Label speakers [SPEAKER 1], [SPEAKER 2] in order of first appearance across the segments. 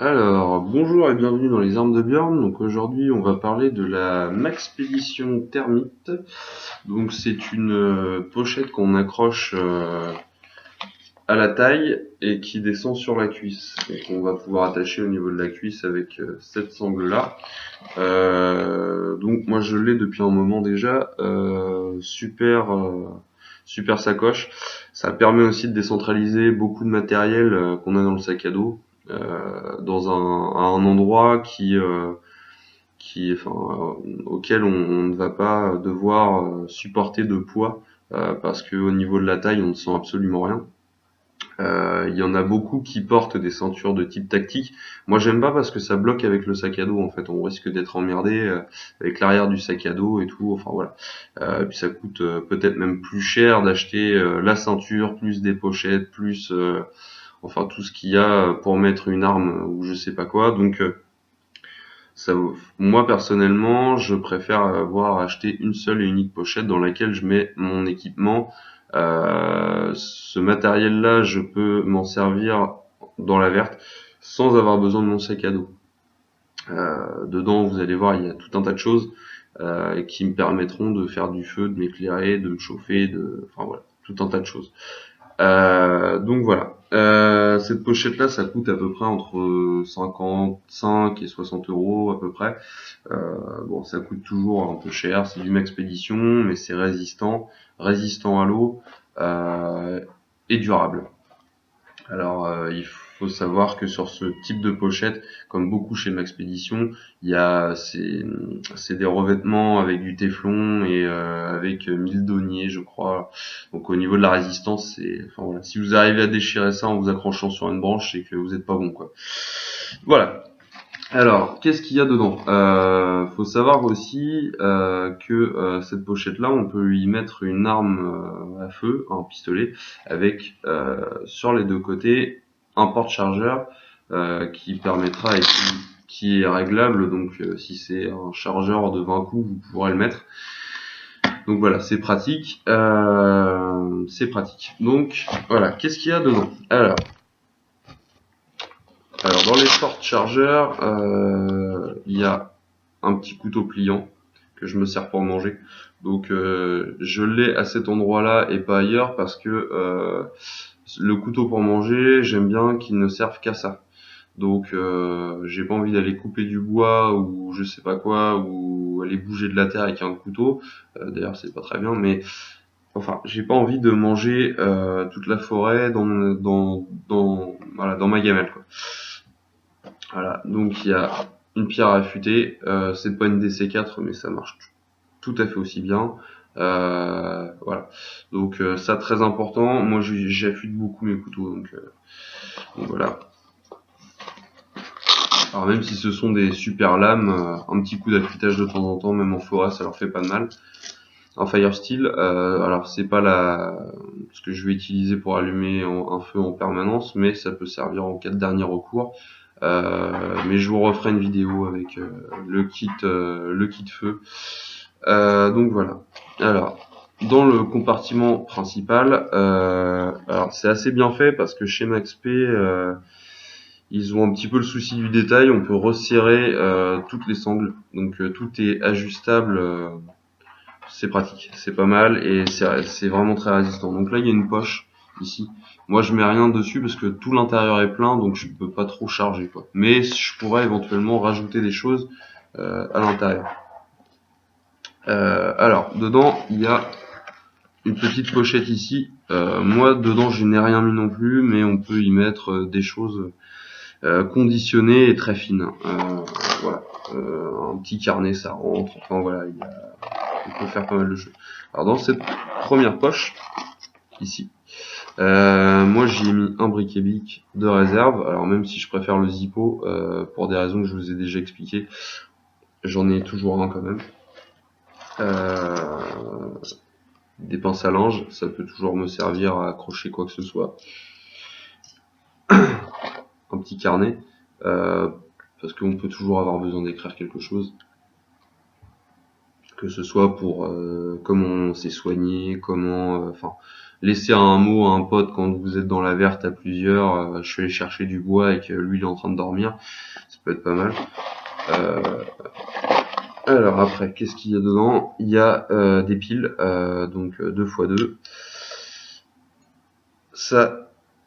[SPEAKER 1] Alors, bonjour et bienvenue dans les armes de Björn. Donc aujourd'hui, on va parler de la Maxpédition Thermite. Donc c'est une pochette qu'on accroche à la taille et qui descend sur la cuisse. Donc on va pouvoir attacher au niveau de la cuisse avec cette sangle-là. Donc moi je l'ai depuis un moment déjà. Super sacoche. Ça permet aussi de décentraliser beaucoup de matériel qu'on a dans le sac à dos dans à un endroit auquel on ne va pas devoir supporter de poids parce que au niveau de la taille on ne sent absolument rien. Il y en a beaucoup qui portent des ceintures de type tactique. Moi j'aime pas parce que ça bloque avec le sac à dos en fait. On risque d'être emmerdé avec l'arrière du sac à dos et tout. Enfin voilà. Puis ça coûte peut-être même plus cher d'acheter la ceinture plus des pochettes plus enfin tout ce qu'il y a pour mettre une arme ou je sais pas quoi. Donc ça, moi personnellement, je préfère avoir acheté une seule et unique pochette dans laquelle je mets mon équipement. Ce matériel-là, je peux m'en servir dans la verte sans avoir besoin de mon sac à dos. Dedans, vous allez voir, il y a tout un tas de choses qui me permettront de faire du feu, de m'éclairer, de me chauffer, enfin voilà, tout un tas de choses. Donc voilà. Cette pochette-là, ça coûte à peu près entre 55 et 60 euros à peu près. Bon, ça coûte toujours un peu cher. C'est du Maxpédition, mais c'est résistant à l'eau et durable. Alors, il faut savoir que sur ce type de pochette, comme beaucoup chez Maxpédition, il y a c'est des revêtements avec du téflon et avec 1000 deniers, je crois. Donc au niveau de la résistance, enfin voilà, si vous arrivez à déchirer ça en vous accrochant sur une branche, c'est que vous êtes pas bon quoi. Voilà. Alors, qu'est-ce qu'il y a dedans? Faut savoir aussi que cette pochette-là, on peut y mettre une arme à feu, un pistolet, avec sur les deux côtés un porte-chargeur qui permettra et qui est réglable. Donc, si c'est un chargeur de 20 coups, vous pourrez le mettre. Donc voilà, c'est pratique. Donc voilà, qu'est-ce qu'il y a dedans? Alors dans les porte-chargeurs, il y a un petit couteau pliant que je me sers pour manger. Donc je l'ai à cet endroit-là et pas ailleurs parce que le couteau pour manger, j'aime bien qu'il ne serve qu'à ça. Donc j'ai pas envie d'aller couper du bois ou je sais pas quoi ou aller bouger de la terre avec un couteau. D'ailleurs c'est pas très bien, mais enfin j'ai pas envie de manger toute la forêt voilà, dans ma gamelle quoi. Voilà, donc il y a une pierre à affûter, c'est pas une DC4 mais ça marche tout à fait aussi bien. Voilà, donc ça très important. Moi j'affûte beaucoup mes couteaux, donc voilà. Alors même si ce sont des super lames, un petit coup d'affûtage de temps en temps, même en forêt, ça leur fait pas de mal. Un fire steel, alors c'est pas ce que je vais utiliser pour allumer un feu en permanence, mais ça peut servir en cas de dernier recours. Mais je vous referai une vidéo avec le kit feu. Donc voilà. Alors dans le compartiment principal, alors c'est assez bien fait parce que chez MaxP ils ont un petit peu le souci du détail. On peut resserrer toutes les sangles, donc tout est ajustable. C'est pratique, c'est pas mal et c'est vraiment très résistant. Donc là il y a une poche ici. Moi je mets rien dessus parce que tout l'intérieur est plein donc je peux pas trop charger quoi. Mais je pourrais éventuellement rajouter des choses à l'intérieur. Alors dedans il y a une petite pochette ici. Moi dedans je n'ai rien mis non plus mais on peut y mettre des choses conditionnées et très fines. Voilà. Un petit carnet ça rentre. Enfin voilà, on peut faire pas mal de choses. Alors dans cette première poche, ici, moi j'y ai mis un briquet-bic de réserve. Alors même si je préfère le Zippo, pour des raisons que je vous ai déjà expliquées, j'en ai toujours un quand même. Des pinces à linge, ça peut toujours me servir à accrocher quoi que ce soit. Un petit carnet, parce qu'on peut toujours avoir besoin d'écrire quelque chose. que ce soit pour comment on s'est soigné, comment, enfin, laisser un mot à un pote quand vous êtes dans la verte à plusieurs, je suis allé chercher du bois et que lui il est en train de dormir, ça peut être pas mal. Alors après, qu'est-ce qu'il y a dedans? Il y a des piles, donc 2x2. Ça,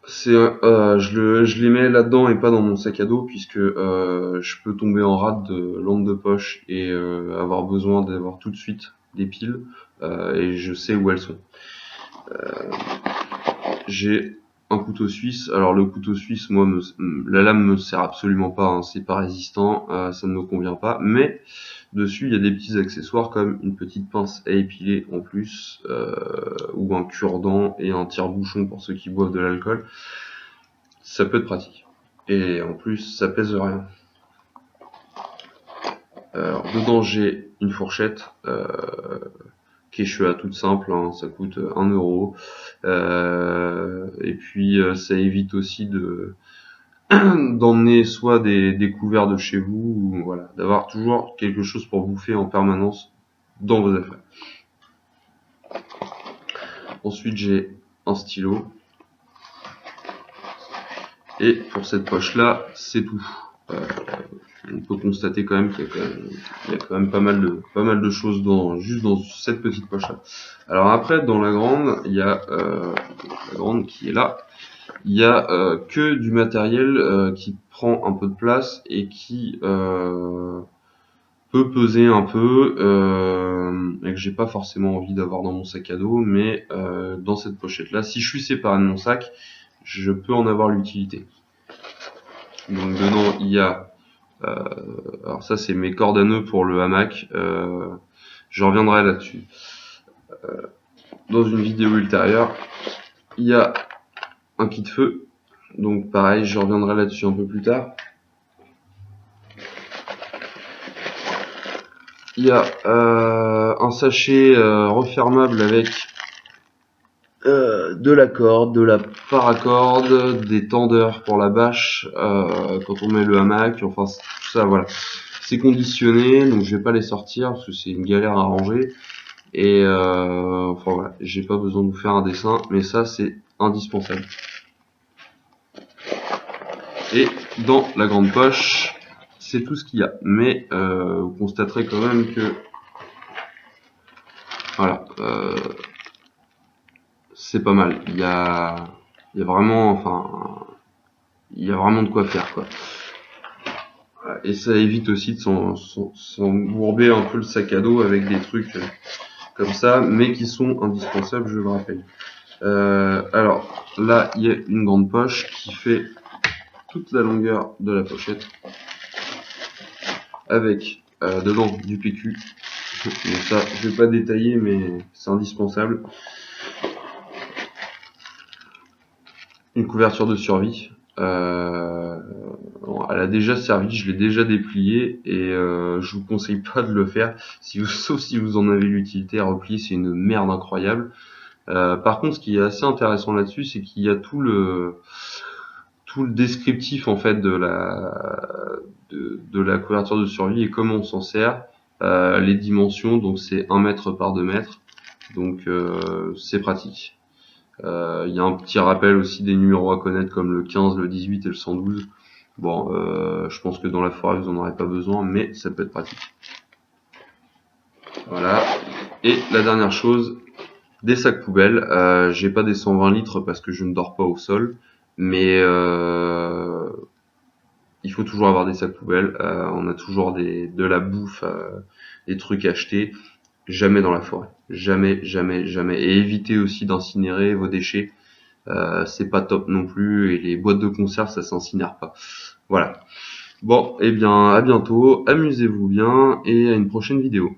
[SPEAKER 1] c'est je les mets là-dedans et pas dans mon sac à dos puisque je peux tomber en rade de lampe de poche et avoir besoin d'avoir tout de suite des piles et je sais où elles sont. J'ai un couteau suisse. Alors le couteau suisse, moi, la lame me sert absolument pas, hein, c'est pas résistant, ça ne me convient pas. Mais dessus, il y a des petits accessoires comme une petite pince à épiler en plus, ou un cure-dent et un tire-bouchon pour ceux qui boivent de l'alcool. Ça peut être pratique. Et en plus, ça pèse rien. Alors dedans, j'ai une fourchette. Quechua toute simple, hein, ça coûte 1 euro. Et puis ça évite aussi d'emmener soit des couverts de chez vous, ou voilà, d'avoir toujours quelque chose pour bouffer en permanence dans vos affaires. Ensuite j'ai un stylo. Et pour cette poche là, c'est tout. On peut constater quand même qu'il y a quand même pas mal de choses juste dans cette petite poche là. Alors après, dans la grande, il y a la grande qui est là. Il y a que du matériel qui prend un peu de place et qui peut peser un peu et que j'ai pas forcément envie d'avoir dans mon sac à dos, mais dans cette pochette là, si je suis séparé de mon sac, je peux en avoir l'utilité. Donc dedans il y a alors ça c'est mes cordes à nœuds pour le hamac, je reviendrai là-dessus dans une vidéo ultérieure. Il y a un kit feu, donc pareil je reviendrai là-dessus un peu plus tard. Il y a un sachet refermable avec de la corde, de la paracorde, des tendeurs pour la bâche quand on met le hamac, enfin tout ça voilà. C'est conditionné, donc je vais pas les sortir parce que c'est une galère à ranger. Et enfin voilà, j'ai pas besoin de vous faire un dessin, mais ça c'est indispensable. Et dans la grande poche, c'est tout ce qu'il y a. Mais vous constaterez quand même que voilà, c'est pas mal. Il y a vraiment, enfin, il y a vraiment de quoi faire quoi. Et ça évite aussi de s'embourber un peu le sac à dos avec des trucs comme ça, mais qui sont indispensables, je le rappelle. Alors là, il y a une grande poche qui fait toute la longueur de la pochette, avec dedans du PQ. Donc ça, je vais pas détailler, mais c'est indispensable. Une couverture de survie. Elle a déjà servi, je l'ai déjà déplié et je vous conseille pas de le faire, sauf si vous en avez l'utilité. À replier, c'est une merde incroyable. Par contre, ce qui est assez intéressant là-dessus, c'est qu'il y a tout le descriptif en fait de la couverture de survie et comment on s'en sert, les dimensions, donc c'est 1 mètre par 2 mètres, donc c'est pratique. Il y a un petit rappel aussi des numéros à connaître comme le 15, le 18 et le 112. Bon, je pense que dans la forêt vous en aurez pas besoin, mais ça peut être pratique. Voilà. Et la dernière chose, des sacs poubelles. J'ai pas des 120 litres parce que je ne dors pas au sol, mais il faut toujours avoir des sacs poubelles. On a toujours de la bouffe, des trucs achetés. Jamais dans la forêt. Jamais, jamais, jamais. Et évitez aussi d'incinérer vos déchets. C'est pas top non plus. Et les boîtes de conserve, ça s'incinère pas. Voilà. Bon, et bien, à bientôt. Amusez-vous bien et à une prochaine vidéo.